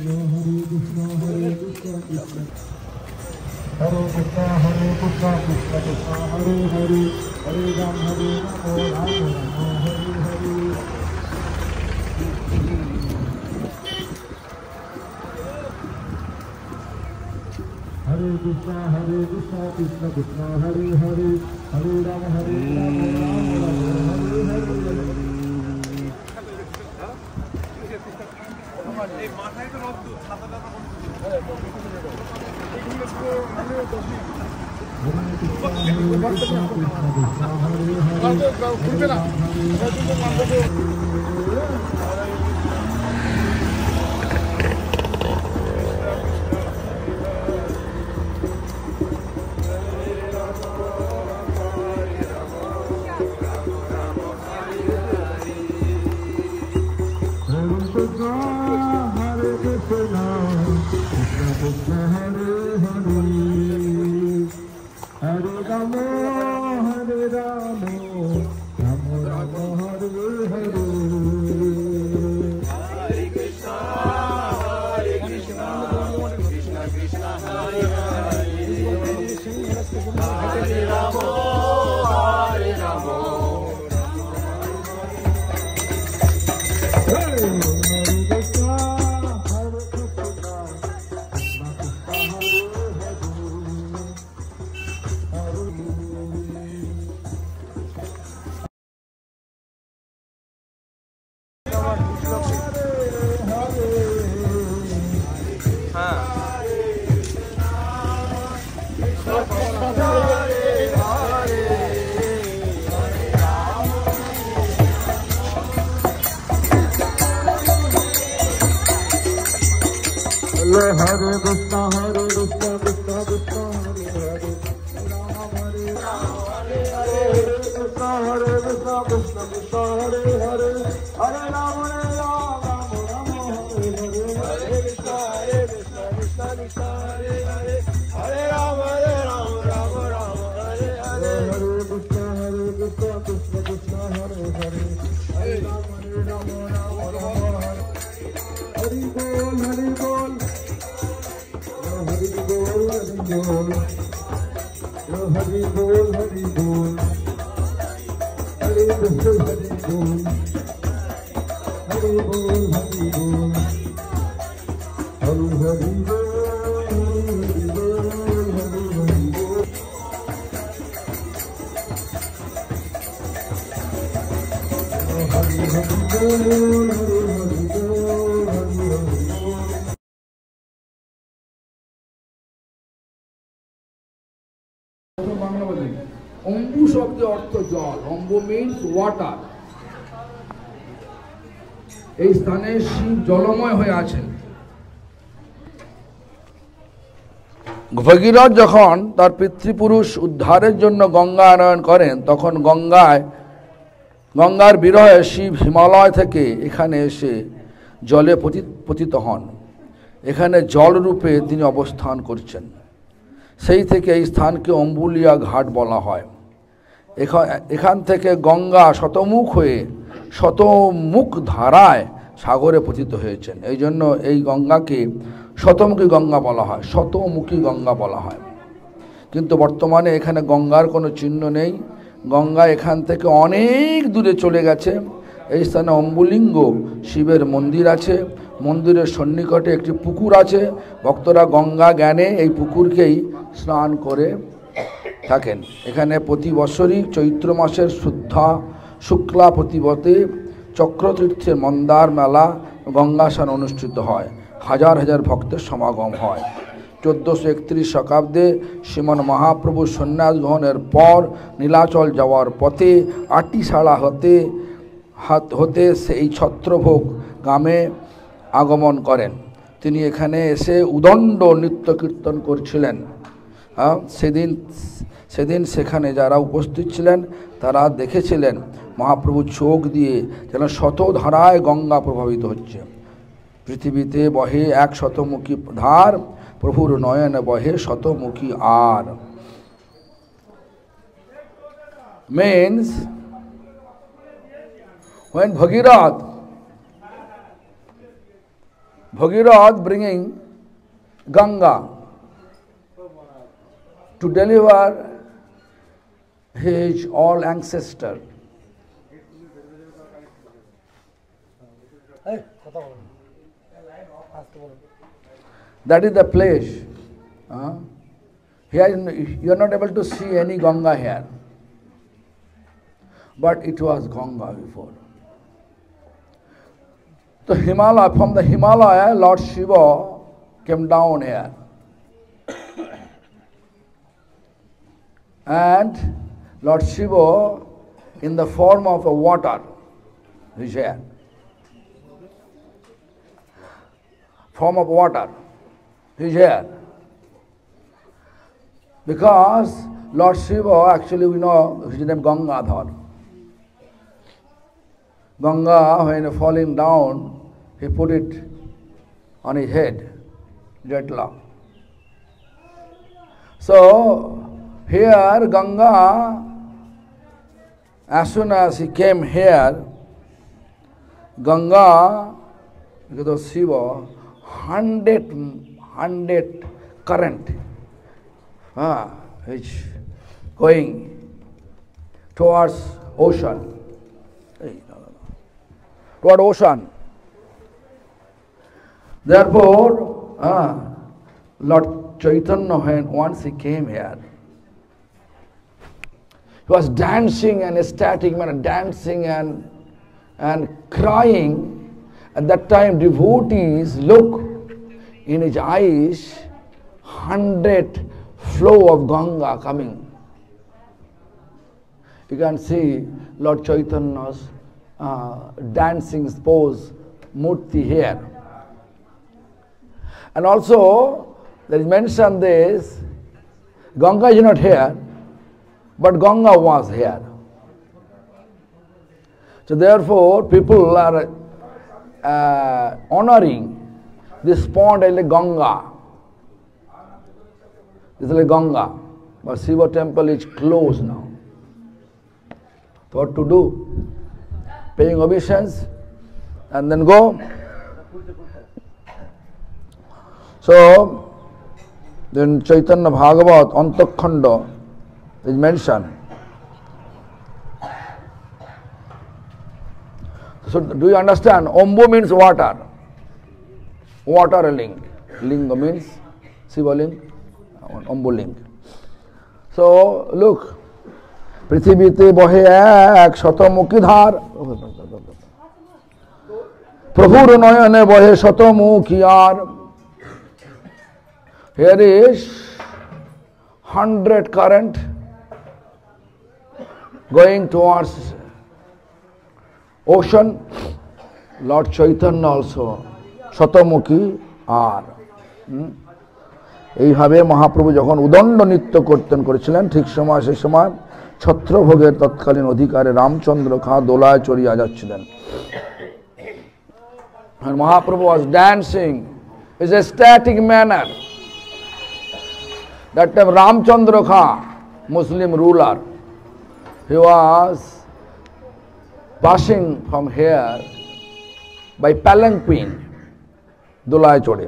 Krishna Krishna Hare Hare Hare Rama Hare Rama Rama Rama Hare Hare Hare Krishna Hare Krishna Krishna Krishna Hare Hare Rama Hare Rama Hare Hare Krishna Hare Krishna Krishna Krishna Hare Hare Hare Rama Hare Rama Rama Hare Hare Hare Krishna Krishna Krishna Hare Hare Hare Rama Rama Rama Hare Hare Hare Krishna Krishna Krishna Hare Hare Hare Rama Rama Rama Hare Hari Bol Hari Bol Hari Bol Hari Bol Hari Bol Hari Bol Hari Bol Hari Bol Hari Bol Hari Bol Hari অম্বু শব্দের অর্থ জল। অম্বু means water. এই স্থানে শিব জলময় হয়ে আছেন। ভগীরথ যখন তার পিতৃপুরুষ উদ্ধারের জন্য গঙ্গা আনয়ন করেন, তখন গঙ্গার বিরহে শিব হিমালয় থেকে এখানে এসে জলে পতিত হন। এখানে জল রূপে তিনি অবস্থান করছেন। সেই থেকে এই স্থানকে অম্বুলিয়া ঘাট বলা হয়। এখান থেকে গঙ্গা শতমুখ হয়ে শতমুখ ধারায় সাগরে পতিত হয়েছেন। এই জন্য এই গঙ্গাকে শতমুখী গঙ্গা বলা হয়, শতমুখী গঙ্গা বলা হয়। কিন্তু বর্তমানে এখানে গঙ্গার কোনো চিহ্ন নেই। গঙ্গা এখান থেকে অনেক দূরে চলে গেছে। এই স্থানে অম্বুলিঙ্গ শিবের মন্দির আছে। মন্দিরের সন্নিকটে একটি পুকুর আছে। ভক্তরা গঙ্গা জ্ঞানে এই পুকুরকেই স্নান করে থাকেন। এখানে প্রতি বছরই চৈত্র মাসের শুক্লা প্রতিপদে চক্রতীর্থের মন্দার মেলা গঙ্গাস্নান অনুষ্ঠিত হয়। হাজার হাজার ভক্তের সমাগম হয়। 1431 শতাব্দে শ্রীমন মহাপ্রভু সন্ন্যাস গ্রহণের পর নীলাচল যাওয়ার পথে আটিশালা হতে সেই ছত্রভোগ গ্রামে আগমন করেন। তিনি এখানে এসে উদণ্ড নৃত্য কীর্তন করছিলেন। সেদিন সেখানে যারা উপস্থিত ছিলেন তারা দেখেছিলেন মহাপ্রভু চোখ দিয়ে যেন শতধারায় গঙ্গা প্রভাবিত হচ্ছে। পৃথিবীতে বহে এক শতমুখী ধার, প্রভুর নয়নে বহে শতমুখী আর। Means when Bhagirath Bhagirath bringing Ganga to deliver his all ancestor. That is the place. Here you are not able to see any Ganga here. But it was Ganga before. So Himalaya, from the Himalaya, Lord Shiva came down here. And Lord Shiva, in the form of a water, is here. Form of water is here. Because Lord Shiva, actually we know his name Gangadhar. Ganga, when falling down, he put it on his head, Jatla. So, here Ganga, as soon as he came here, Ganga, because of Shiva, 100 current, which going towards ocean. Toward ocean. Therefore, Lord Chaitanya, once he came here, he was dancing and ecstatic, dancing and crying. At that time, devotees look in his eyes, 100 flow of Ganga coming. You can see Lord Chaitanya's dancing pose, murti here. And also, there is mentioned this, Ganga is not here, but Ganga was here. So therefore, people are honoring this pond as like Ganga. This is like Ganga, but Shiva temple is closed now. So what to do? Paying obeisance and then go. So, then Chaitanya Bhagavat, Antakhanda is mentioned. So, do you understand? Ombu means water. Water ling. Linga means Shiva ling, Ombu ling. So, look. পৃথিবীতে বহে এক শতমুখী ধার প্রভুর নয়নে বহে শতমুখী আর here is 100 current going towards ocean. Lord Chaitanya also শতমুখী আর এইভাবে মহাপ্রভু যখন উদণ্ড নৃত্য করেছিলেন ঠিক সেই সময় ছত্রভোগের তৎকালীন অধিকারে রামচন্দ্র খাঁ দোলায় চড়িয়া যাচ্ছিলেন। And Mahaprabhu was dancing in a ecstatic manner. That time Ramchandra Khan, Muslim ruler, he was passing from here by palanquin, দোলায় চড়ে।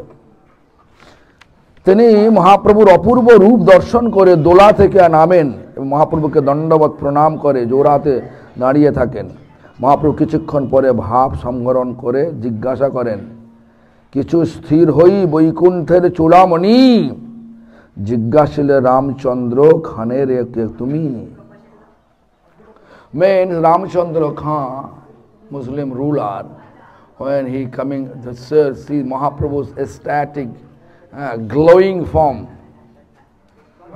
তিনি মহাপ্রভুর অপূর্ব রূপ দর্শন করে দোলা থেকে নামেন এবং মহাপ্রভুকে দণ্ডবত প্রণাম করে জোড়াতে দাঁড়িয়ে থাকেন। মহাপ্রভু কিছুক্ষণ পরে ভাব সংবরণ করে জিজ্ঞাসা করেন, কিছু স্থির হই বৈকুণ্ঠের চূড়ামণি, জিজ্ঞাসিলে রামচন্দ্র খানের তুমি। Means Ramchandra Khan, Muslim ruler, when he coming to see Mahaprabhu's ecstatic glowing form,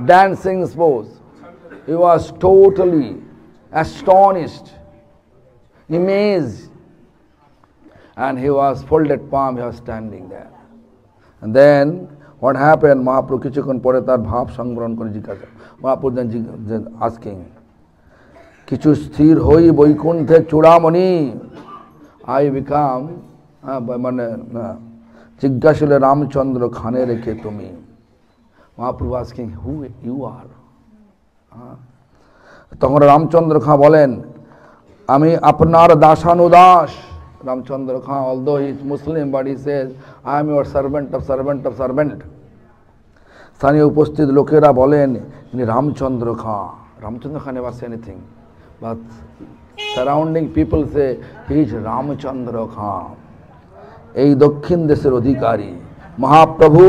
dancing pose, he was totally astonished, amazed, and he was folded palm, he was standing there. And then what happened? Mahaprabhu কিছুক্ষণ পরে তার ভাব সংবরণ করে জিজ্ঞাসা, Mahaprabhu then asking, কিছু স্থির হই বৈকুণ্ঠের Churamani, I become মানে জিজ্ঞাসিলে রামচন্দ্র খানে রেখে তুমি। Mahaprabhu asking, who you are? তখন রামচন্দ্র খাঁ বলেন, আমি আপনার দাসানুদাস, Ramchandra Khan, although he is Muslim, but he says, I am your servant of servant of servant. স্থানীয় উপস্থিত লোকেরা বলেন ইনি Ramchandra Khan. Ramchandra Khan never say anything, but surrounding people say he is Ramchandra Khan. এই দক্ষিণ দেশের অধিকারী। মহাপ্রভু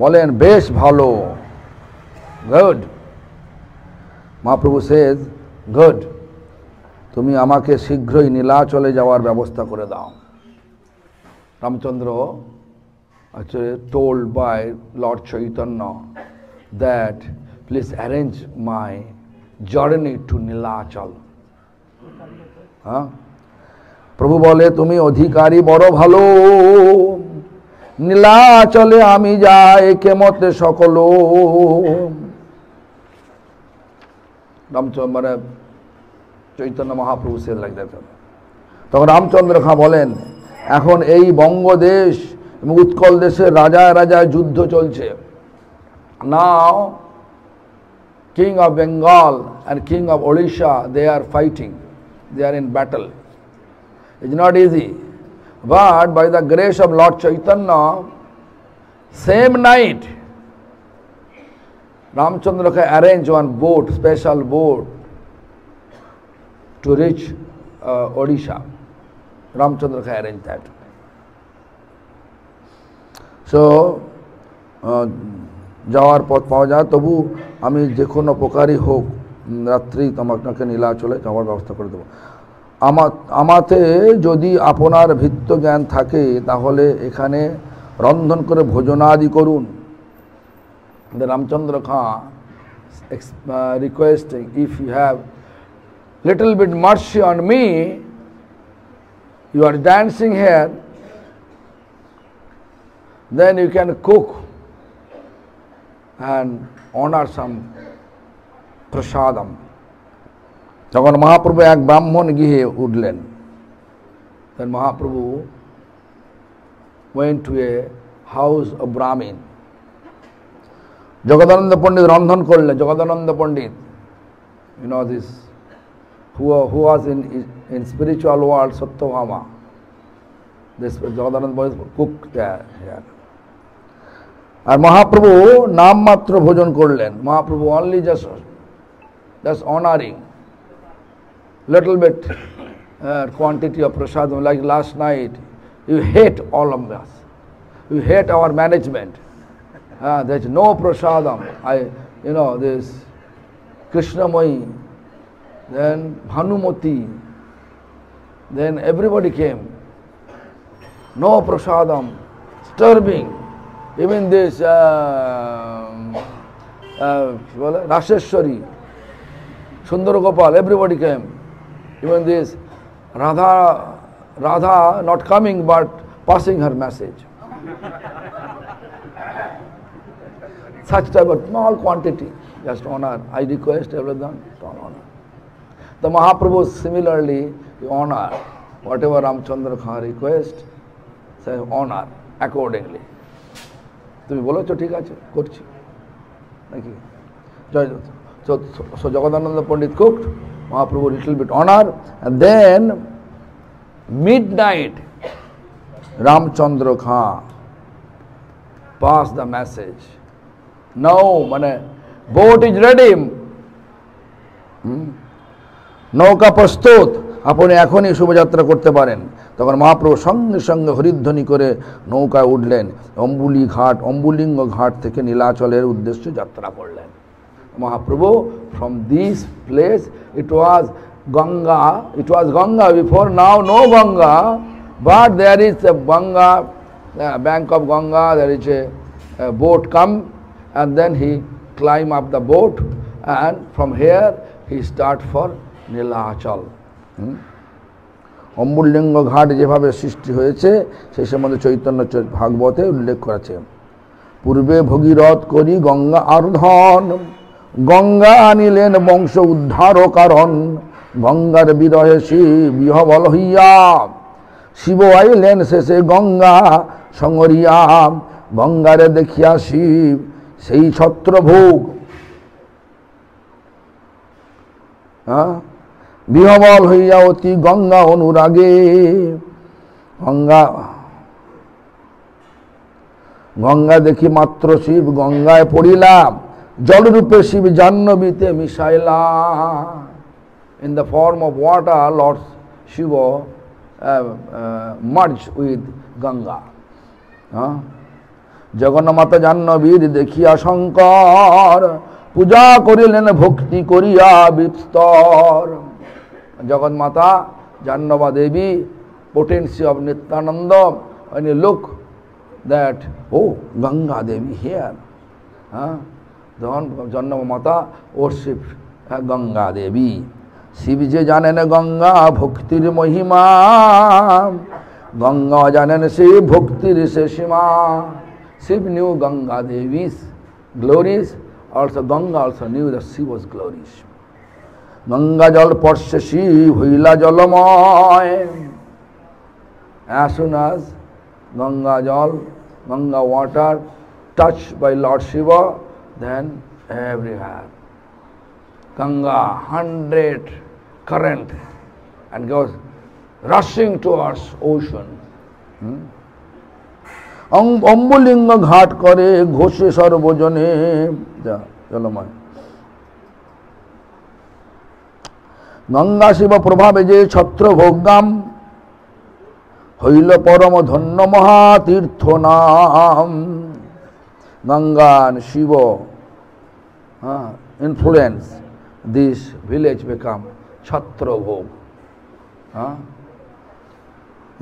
বলেন বেশ ভালো, গুড। মহাপ্রভু says, good, তুমি আমাকে শীঘ্রই নীলাচলে যাওয়ার ব্যবস্থা করে দাও। Ramchandra actually told by Lord Chaitanya that please arrange my journey to Nilachal. প্রভু বলে তুমি অধিকারী বড় ভালো, নীলাচলে আমি যাই কেমতে সকল। রামচন্দ্র মানে চৈতন্য মহাপ্রভু সে লাইক দ্যাট। তখন রামচন্দ্র খাঁ বলেন এখন এই বঙ্গদেশ এবং উৎকল দেশের রাজায় রাজায় যুদ্ধ চলছে। Now king of Bengal and king of Odisha, they are fighting, they are in battle. It's not easy, but by the grace of Lord Chaitanya, same night Ramchandra Khan arranged one boat, special boat to reach Odisha. Ramchandra Khan arranged that. So যাওয়ার পথ পাওয়া যায়, তবু আমি যে কোনো প্রকারই হোক রাত্রি তোমাকে নীলাচলে যাওয়ার ব্যবস্থা করে দেবো। আমাতে যদি আপনার ভিত্ত জ্ঞান থাকে তাহলে এখানে রন্ধন করে ভোজনাদি করুন। Ramchandra Khan requesting, if you have little bit mercy on me, you are dancing here, then you can cook and honor some prasadam. তখন মহাপ্রভু এক ব্রাহ্মণ গৃহে উঠলেন। Then Mahaprabhu went to a house of Brahmin. Jagadananda পণ্ডিত রন্ধন করলেন। জগদানন্দ পণ্ডিত, you know this, who was in spiritual world, Satyabhama. This Jagadananda Pandit cooked there. আর মহাপ্রভু নামমাত্র ভোজন করলেন। Mahaprabhu only just honoring little bit quantity of prasadam. Like last night, you hate all of us, you hate our management. There's no prasadam. This Krishnamayi, then Bhanumati, then everybody came. No prasadam, disturbing. Even this Rasheshwari, Sundar Gopal, everybody came. Even this Radha not coming but passing her message. Such type of small quantity, just honor. I request everyone to honor. The Mahaprabhu similarly honor whatever Ramchandra Khan request, say honor accordingly. তুমি বলেছো ঠিক আছে করছি নাকি। So Jagadananda Pandit cooked, Mahaprabhu little bit honor, and then midnight Ramchandra Khan passed the message. Now boat is ready, নৌকা প্রস্তুত, আপনি এখনই শুভযাত্রা করতে পারেন। তখন মহাপ্রভু সঙ্গে সঙ্গে হরিধ্বনি করে নৌকায় উঠলেন, অম্বুলিঙ্গ ঘাট থেকে নীলাচলের উদ্দেশ্যে যাত্রা করলেন। Mahaprabhu from this place, it was Ganga before, now no Ganga, but there is a Ganga, bank of Ganga, there is a boat come, and then he climb up the boat, and from here he start for Nilachal. অম্বুলিঙ্গ ঘাট যেভাবে সৃষ্টি হয়েছে সেই সম্বন্ধে চৈতন্য ভাগবতে উল্লেখ করেছে। পূর্বে ভগীরথ করি গঙ্গা আরোধন, গঙ্গা আনিলেন বংশ উদ্ধার কারণ, গঙ্গার বিরহে শিব বিহবল হইয়া, শিব আইলেন শেষে গঙ্গা সঙ্গরিয়া, গঙ্গারে দেখিয়া শিব সেই ছত্রভোগ, বিহবল হইয়া অতি গঙ্গা অনুরাগে, গঙ্গা গঙ্গা দেখি মাত্র শিব গঙ্গায় পড়িলাম, জলরূপে Shiva জাহ্নবীতে মিশাইলা। In the form of water, Lord Shiva merged with Ganga. জগন্মাতা জাহ্নবীর দেখিয়া শঙ্কর, পূজা করিলেন ভক্তি করিয়া বিস্তর। জগন্মাতা জাহ্নবা দেবী, potency of Nityananda, when you look that, oh, Ganga Devi here, তখন জন্ম মাতা worship গঙ্গা দেবী। শিব যে জানেন গঙ্গা ভক্তির মহিমা, গঙ্গা জানেন সেই ভক্তির সে সীমা। Shiv knew Ganga Devi's glories, also Ganga also knew that she was glorious. Ganga জল পর্শে শিব হইলা জলময়। As soon as Ganga water touched by Lord Shiva, then everywhere Ganga 100 current and goes rushing towards ocean. অম্বুলিঙ্গ ঘাট করে ঘোষে সর্বজনে, জলময়। গঙ্গা শিব প্রভাবে যে ছত্র ভোগাম, হইল পরম ধন্য মহাতীর্থ নাম। Ganga and Shiva influence this village become Chhatrabhog.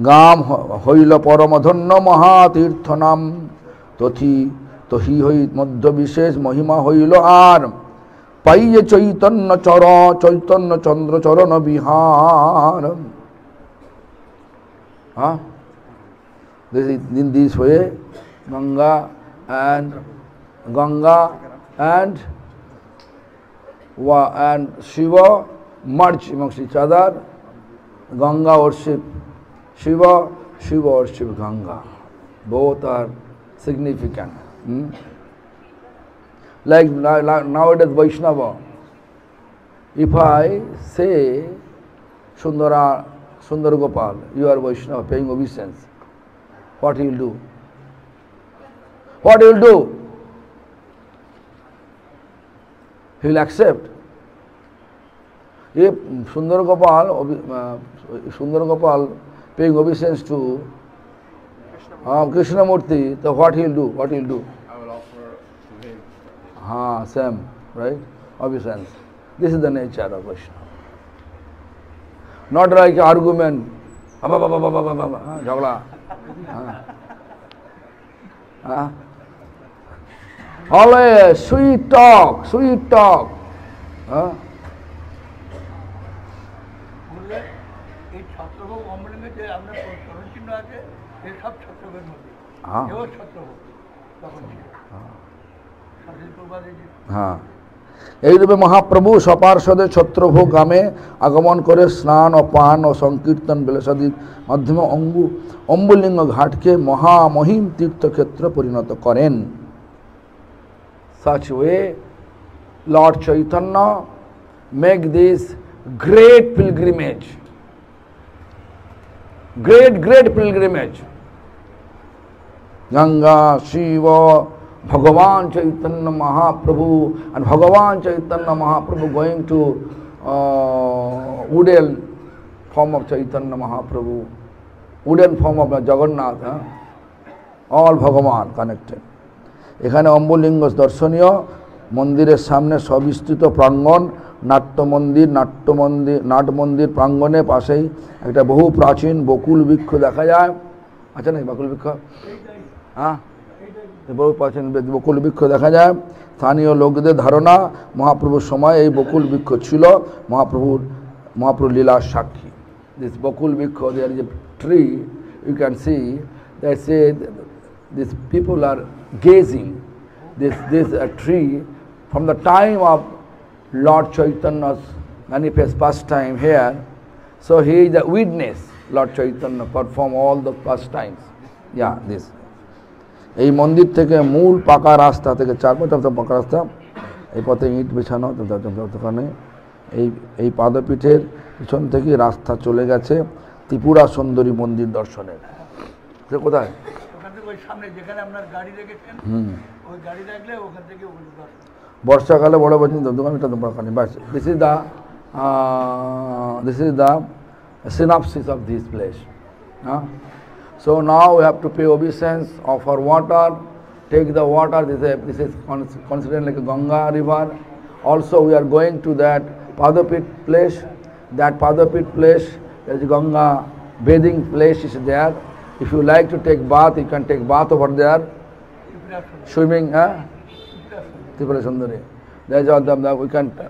গাম হইল পরম ধন্য মহাতীর্থ নাম, তহি হই মধ্য বিশেষ মহিমা হইল আর, পাইয়ে চৈতন্য চন্দ্র চরণ Bihar. In this way Ganga and Shiva merge amongst each other. Ganga worship Shiva, Shiva worship Ganga. Both are significant. Like nowadays Vaishnava, if I say Sundar Gopal, you are Vaishnava paying obeisance, what he will do? What he will do? He will accept. If Sundar Gopal paying obeisance to Krishnamurti, so what he will do? What he will do? I will offer to him. Same, right? Obeisance. This is the nature of Vaishnava. Not like argument, jhagla. Always sweet talk. এই ছত্রভোগ অমৃতে যে আপনার চরণ চিহ্ন আছে, এই সব ছত্রভোগের মধ্যে এও ছত্রভোগ তখন এইরূপে মহাপ্রভু সপার্ষদে ছত্রভোগ গ্রামে আগমন করে স্নান ও পান ও সংকীর্তন বেলাসাদির মাধ্যমে অম্বুলিঙ্গ ঘাটকে মহামহিম তীর্থক্ষেত্র পরিণত করেন। Such way Lord Chaitanya make this great pilgrimage, great pilgrimage. Ganga, Shiva, Bhagavan Chaitanya Mahaprabhu, and Bhagavan Chaitanya Mahaprabhu going to wooden form of Chaitanya Mahaprabhu, wooden form of Jagannath, all Bhagavan connected. এখানে অম্বুলিঙ্গ দর্শনীয়, মন্দিরের সামনে সবিস্তৃত প্রাঙ্গণ, nut মন্দির প্রাঙ্গণে পাশেই একটা বহু প্রাচীন বকুল বৃক্ষ দেখা যায়। আচ্ছা নাকি বকুল বৃক্ষ? বহু প্রাচীন বকুল বৃক্ষ দেখা যায়। স্থানীয় লোকদের ধারণা মহাপ্রভুর সময় এই বকুল বৃক্ষ ছিল মহাপ্রভুর লীলার সাক্ষী। This bakul vriksha, there is a tree, you can see that say this people are gazing this tree from the time of Lord Chaitanya's manifest pastime here. So he is the witness. Lord Chaitanya perform all the pastimes. Yeah, this. এই মন্দির থেকে মূল পাকা রাস্তা থেকে 4 metre পাকা রাস্তা, এই পথে ইট বিছানো, ওখানে এই পাদপীঠের পিছন থেকে রাস্তা চলে গেছে ত্রিপুরা সুন্দরী মন্দির দর্শনের। সে কোথায়? ওখান থেকে ওই সামনে যেখানে আপনার গাড়ি রেখেছেন ওই গাড়ি রাখলে ওখান থেকে ওগুলো দর্শন। বর্ষাকালে বড় বছর দোকানটা তো বাস this is the synopsis of this place. So now we have to pay obeisance, offer water, take the water. This is considered like a Ganga river. Also we are going to that Padapit place. That Padapit place, there is Ganga bathing place is there. If you like to take bath, you can take bath over there. Swimming, Tripura Sundari. There is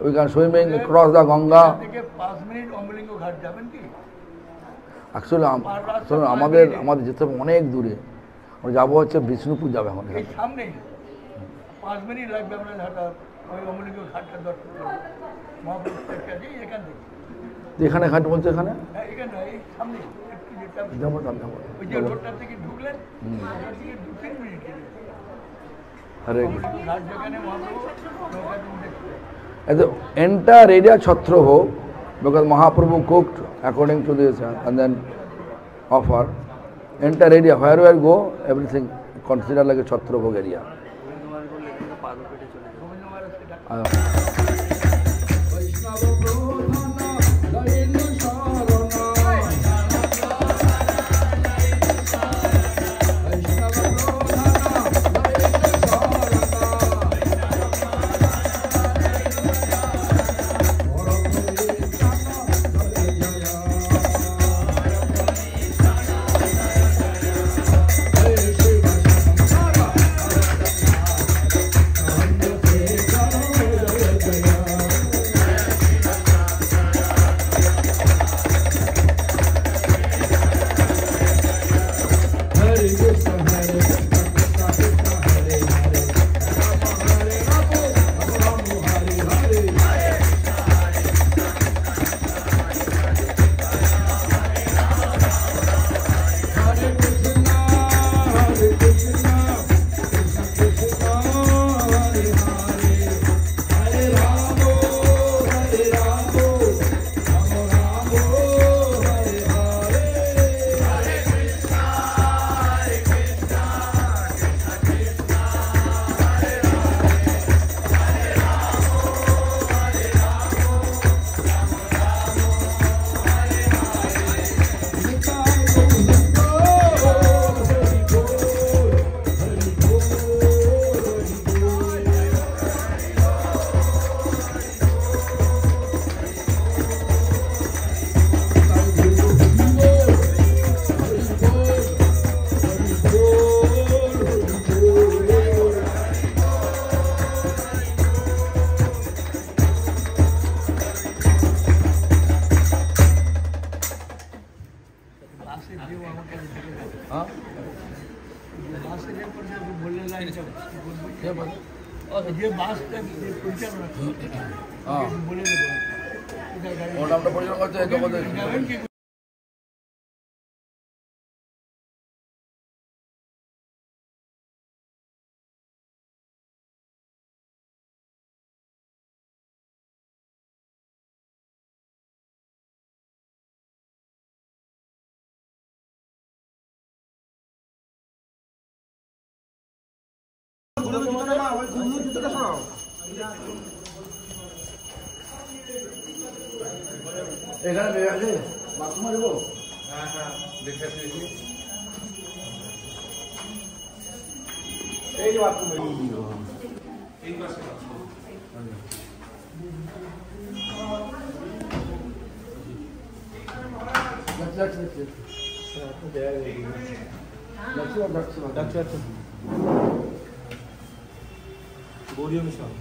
we can swimming across the Ganga. Actually, আমাদের যেতে হবে অনেক দূরে। আমরা যাবো হচ্ছে বিষ্ণুপুর যাবে আমাদের। সামনেই 5 মিনিট লাগবে আমরা ওই অমলিঙ্গ ঘাটটা দর্শন করব। মহাপুরুষ থেকে এখান থেকে। এখানে ঘাট বলতে এখানে? হ্যাঁ এখানে এই সামনে একটু যেটা যাবো। ওই যে রোডটা থেকে ঢুকলেন ওখান থেকে 2-3 মিনিট। আরে ঘাট যেখানে Mahaprabhu the entire area Chhatrabho, because Mahaprabhu cooked according to this and then offer. Entire area, wherever you go, everything considered like a Chhatrabho area. যে বাসটা পরিচালনা বলে দেবো ওটা আমরা পরিচালনা করতে যাবেন কি এখানে বেড়ে আছে বাথরুমে যাবো। হ্যাঁ হ্যাঁ দেখে দিয়েছি এই যে বাথরুমে এই পাশে গৌরী মিশন